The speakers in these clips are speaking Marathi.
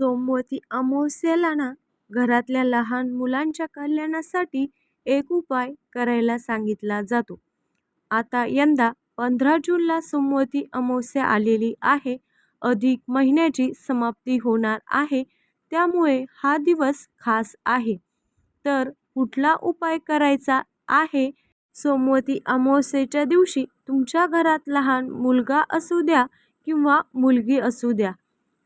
सोमवती अमावस्येला ना घरातल्या लहान मुलांच्या कल्याणासाठी एक उपाय करायला सांगितला जातो. आता यंदा 15 जूनला सोमवती अमावस्या आलेली आहे. अधिक महिन्याची समाप्ती होणार आहे. त्यामुळे हा दिवस खास आहे. तर कुठला उपाय करायचा आहे? सोमवती अमावस्येच्या दिवशी तुमच्या घरात लहान मुलगा असू द्या किंवा मुलगी असू द्या,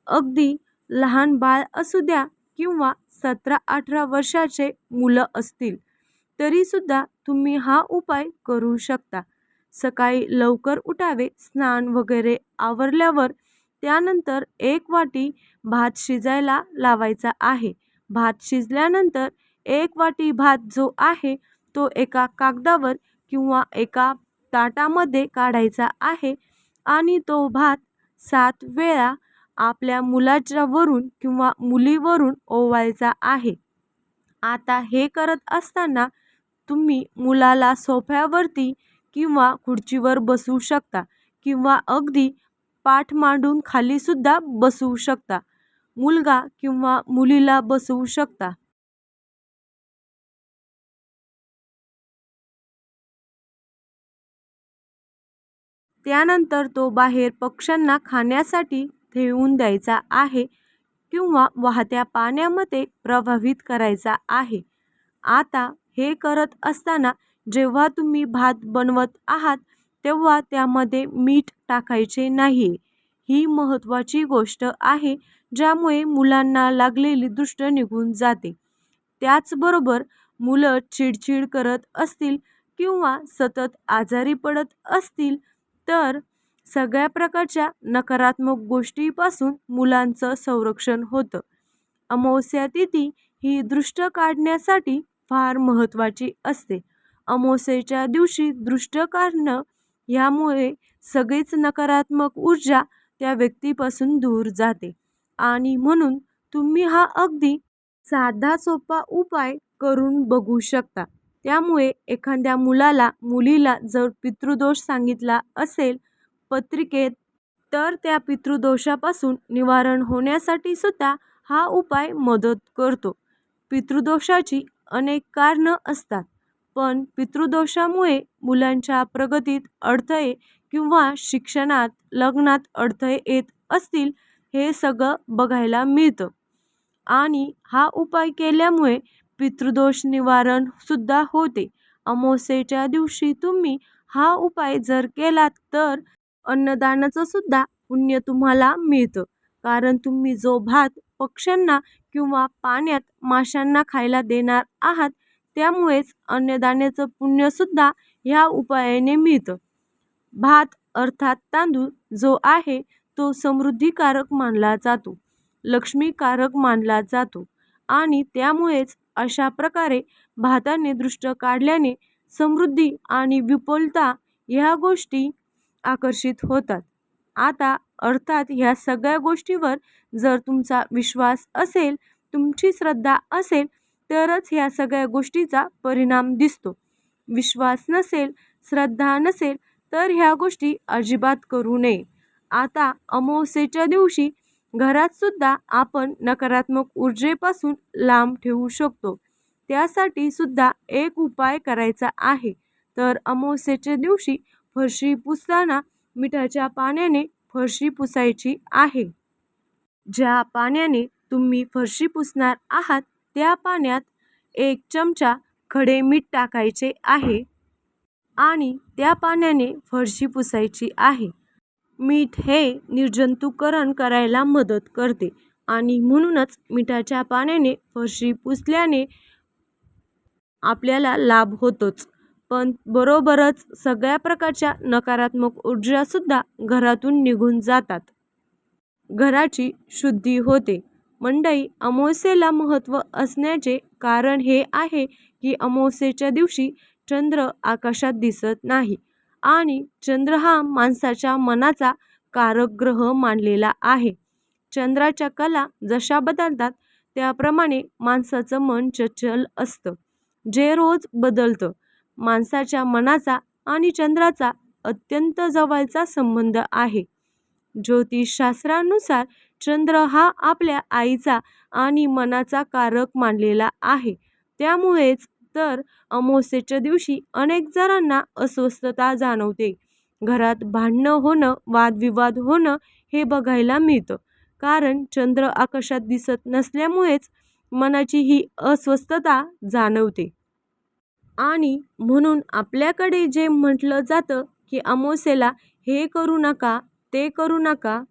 अगदी लहान बाळ असू द्या किंवा 17-18 वर्षाचे मुलं असतील, तरीसुद्धा तुम्ही हा उपाय करू शकता. सकाळी लवकर उठावे, स्नान वगैरे आवरल्यावर त्यानंतर 1 वाटी भात शिजायला लावायचा आहे. भात शिजल्यानंतर 1 वाटी भात जो आहे तो एका कागदावर किंवा एका ताटामध्ये काढायचा आहे आणि तो भात 7 वेळा आपल्या मुलाच्या वरून किंवा मुलीवरून ओवाळायचा आहे. आता हे करत असताना तुम्ही मुलाला सोफ्यावरती किंवा खुर्चीवर बसवू शकता किंवा अगदी पाठ मांडून खाली सुद्धा बसवू शकता. मुलगा किंवा मुलीला बसवू शकता. त्यानंतर तो बाहेर पक्ष्यांना खाण्यासाठी ठेवून द्यायचा आहे किंवा वाहत्या पाण्यामध्ये प्रवाहित करायचा आहे. आता हे करत असताना जेव्हा तुम्ही भात बनवत आहात तेव्हा त्यामध्ये मीठ टाकायचे नाही. ही महत्त्वाची गोष्ट आहे, ज्यामुळे मुलांना लागलेली दृष्ट निघून जाते. त्याचबरोबर मुलं चिडचिड करत असतील किंवा सतत आजारी पडत असतील तर सगळ्या प्रकारच्या नकारात्मक गोष्टीपासून मुलांचं संरक्षण होतं. अमावस्या तिथी ही दृष्ट काढण्यासाठी फार महत्त्वाची असते. अमावस्येच्या दिवशी दृष्ट काढणं यामुळे सगळीच नकारात्मक ऊर्जा त्या व्यक्तीपासून दूर जाते आणि म्हणून तुम्ही हा अगदी साधा सोपा उपाय करून बघू शकता. त्यामुळे एखाद्या मुलाला मुलीला जर पितृदोष सांगितला असेल पत्रिकेत, तर त्या पितृदोषापासून निवारण होण्यासाठी सुद्धा हा उपाय मदत करतो. पितृदोषाची अनेक कारणं असतात, पण पितृदोषामुळे मुलांच्या प्रगतीत अडथळे किंवा शिक्षणात, लग्नात अडथळे येत असतील, हे सगळं बघायला मिळतं. आणि हा उपाय केल्यामुळे पितृदोष निवारण सुद्धा होते. अमावस्येच्या दिवशी तुम्ही हा उपाय जर केलात तर अन्नदानाचं सुद्धा पुण्य तुम्हाला मिळतं. कारण तुम्ही जो भात पक्ष्यांना किंवा पाण्यात माशांना खायला देणार आहात, त्यामुळेच अन्नदानाचं पुण्यसुद्धा ह्या उपायाने मिळतं. भात अर्थात तांदूळ जो आहे तो समृद्धिकारक मानला जातो, लक्ष्मीकारक मानला जातो आणि त्यामुळेच अशा प्रकारे भाताने दृष्ट काढल्याने समृद्धी आणि विपुलता ह्या गोष्टी आकर्षित होतात. आता अर्थात ह्या सगळ्या गोष्टीवर जर तुमचा विश्वास असेल, तुमची श्रद्धा असेल, तरच ह्या सगळ्या गोष्टीचा परिणाम दिसतो. विश्वास नसेल, श्रद्धा नसेल, तर ह्या गोष्टी अजिबात करू नये. आता अमावस्येच्या दिवशी घरात सुद्धा आपण नकारात्मक ऊर्जेपासून लांब ठेवू शकतो. त्यासाठी सुद्धा एक उपाय करायचा आहे. तर अमावस्येच्या दिवशी फरशी पुसताना मिठाच्या पाण्याने फरशी पुसायची आहे. ज्या पाण्याने तुम्ही फरशी पुसणार आहात त्या पाण्यात 1 चमचा खडे मीठ टाकायचे आहे आणि त्या पाण्याने फरशी पुसायची आहे. मीठ हे निर्जंतुकीकरण करायला मदत करते आणि म्हणूनच मिठाच्या पाण्याने फरशी पुसल्याने आपल्याला लाभ होतोच, पण बरोबरच सगळ्या प्रकारच्या नकारात्मक ऊर्जासुद्धा घरातून निघून जातात. घराची शुद्धी होते. मंडळी, अमावस्येला महत्त्व असण्याचे कारण हे आहे की अमावस्येच्या दिवशी चंद्र आकाशात दिसत नाही आणि चंद्र हा माणसाच्या मनाचा कारक ग्रह मानलेला आहे. चंद्राच्या कला जशा बदलतात त्याप्रमाणे माणसाचं मन चंचल असतं, जे रोज बदलतं. माणसाच्या मनाचा आणि चंद्राचा अत्यंत जवळचा संबंध आहे. ज्योतिषशास्त्रानुसार चंद्र हा आपल्या आईचा आणि मनाचा कारक मानलेला आहे. त्यामुळेच तर अमावस्येच्या दिवशी अनेक जणांना अस्वस्थता जाणवते. घरात भांडणं होणं, वादविवाद होणं हे बघायला मिळतं. कारण चंद्र आकाशात दिसत नसल्यामुळेच मनाची ही अस्वस्थता जाणवते. आणि म्हणून आपल्याकडे जे म्हटलं जातं की अमावस्येला हे करू नका, ते करू नका.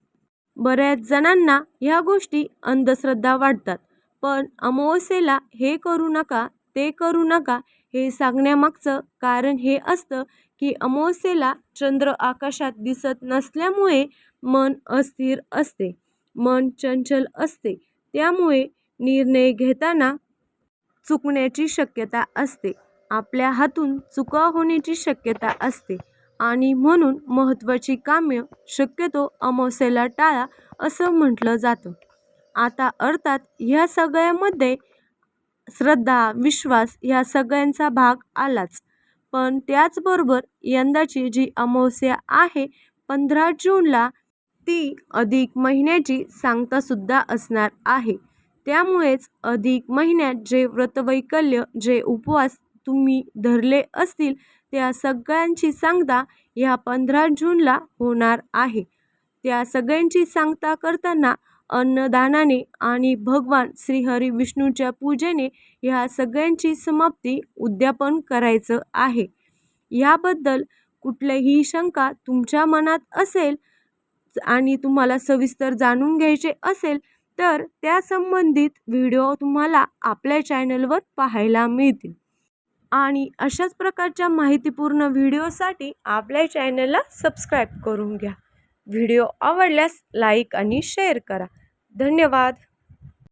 बऱ्याच जणांना ह्या गोष्टी अंधश्रद्धा वाटतात. पण अमावस्येला हे करू नका, ते करू नका हे सांगण्यामागचं कारण हे असतं की अमावस्येला चंद्र आकाशात दिसत नसल्यामुळे मन अस्थिर असते, मन चंचल असते. त्यामुळे निर्णय घेताना चुकण्याची शक्यता असते. आपल्या हातून चुका होण्याची शक्यता असते आणि म्हणून महत्त्वाची कामे शक्यतो अमावस्येला टाळा असं म्हटलं जातं. आता अर्थात ह्या सगळ्यामध्ये श्रद्धा, विश्वास ह्या सगळ्यांचा भाग आलाच. पण त्याचबरोबर यंदाची जी अमावस्या आहे 15 जूनला, ती अधिक महिन्याची सांगतासुद्धा असणार आहे. त्यामुळेच अधिक महिन्यात जे व्रतवैकल्य, जे उपवास तुम्ही धरले असतील त्या सगळ्यांची सांगता ह्या 15 जूनला होणार आहे. त्या सगळ्यांची सांगता करताना अन्नदानाने आणि भगवान श्रीहरी विष्णूच्या पूजेने ह्या सगळ्यांची समाप्ती उद्यापन करायचं आहे. ह्याबद्दल कुठलीही शंका तुमच्या मनात असेल आणि तुम्हाला सविस्तर जाणून घ्यायचे असेल तर त्या संबंधित व्हिडिओ तुम्हाला आपल्या चॅनलवर पाहायला मिळतील. आणि अशाच प्रकारच्या माहितीपूर्ण व्हिडिओसाठी आपल्या चॅनलला सबस्क्राईब करून घ्या. व्हिडिओ आवडल्यास लाईक आणि शेअर करा. धन्यवाद.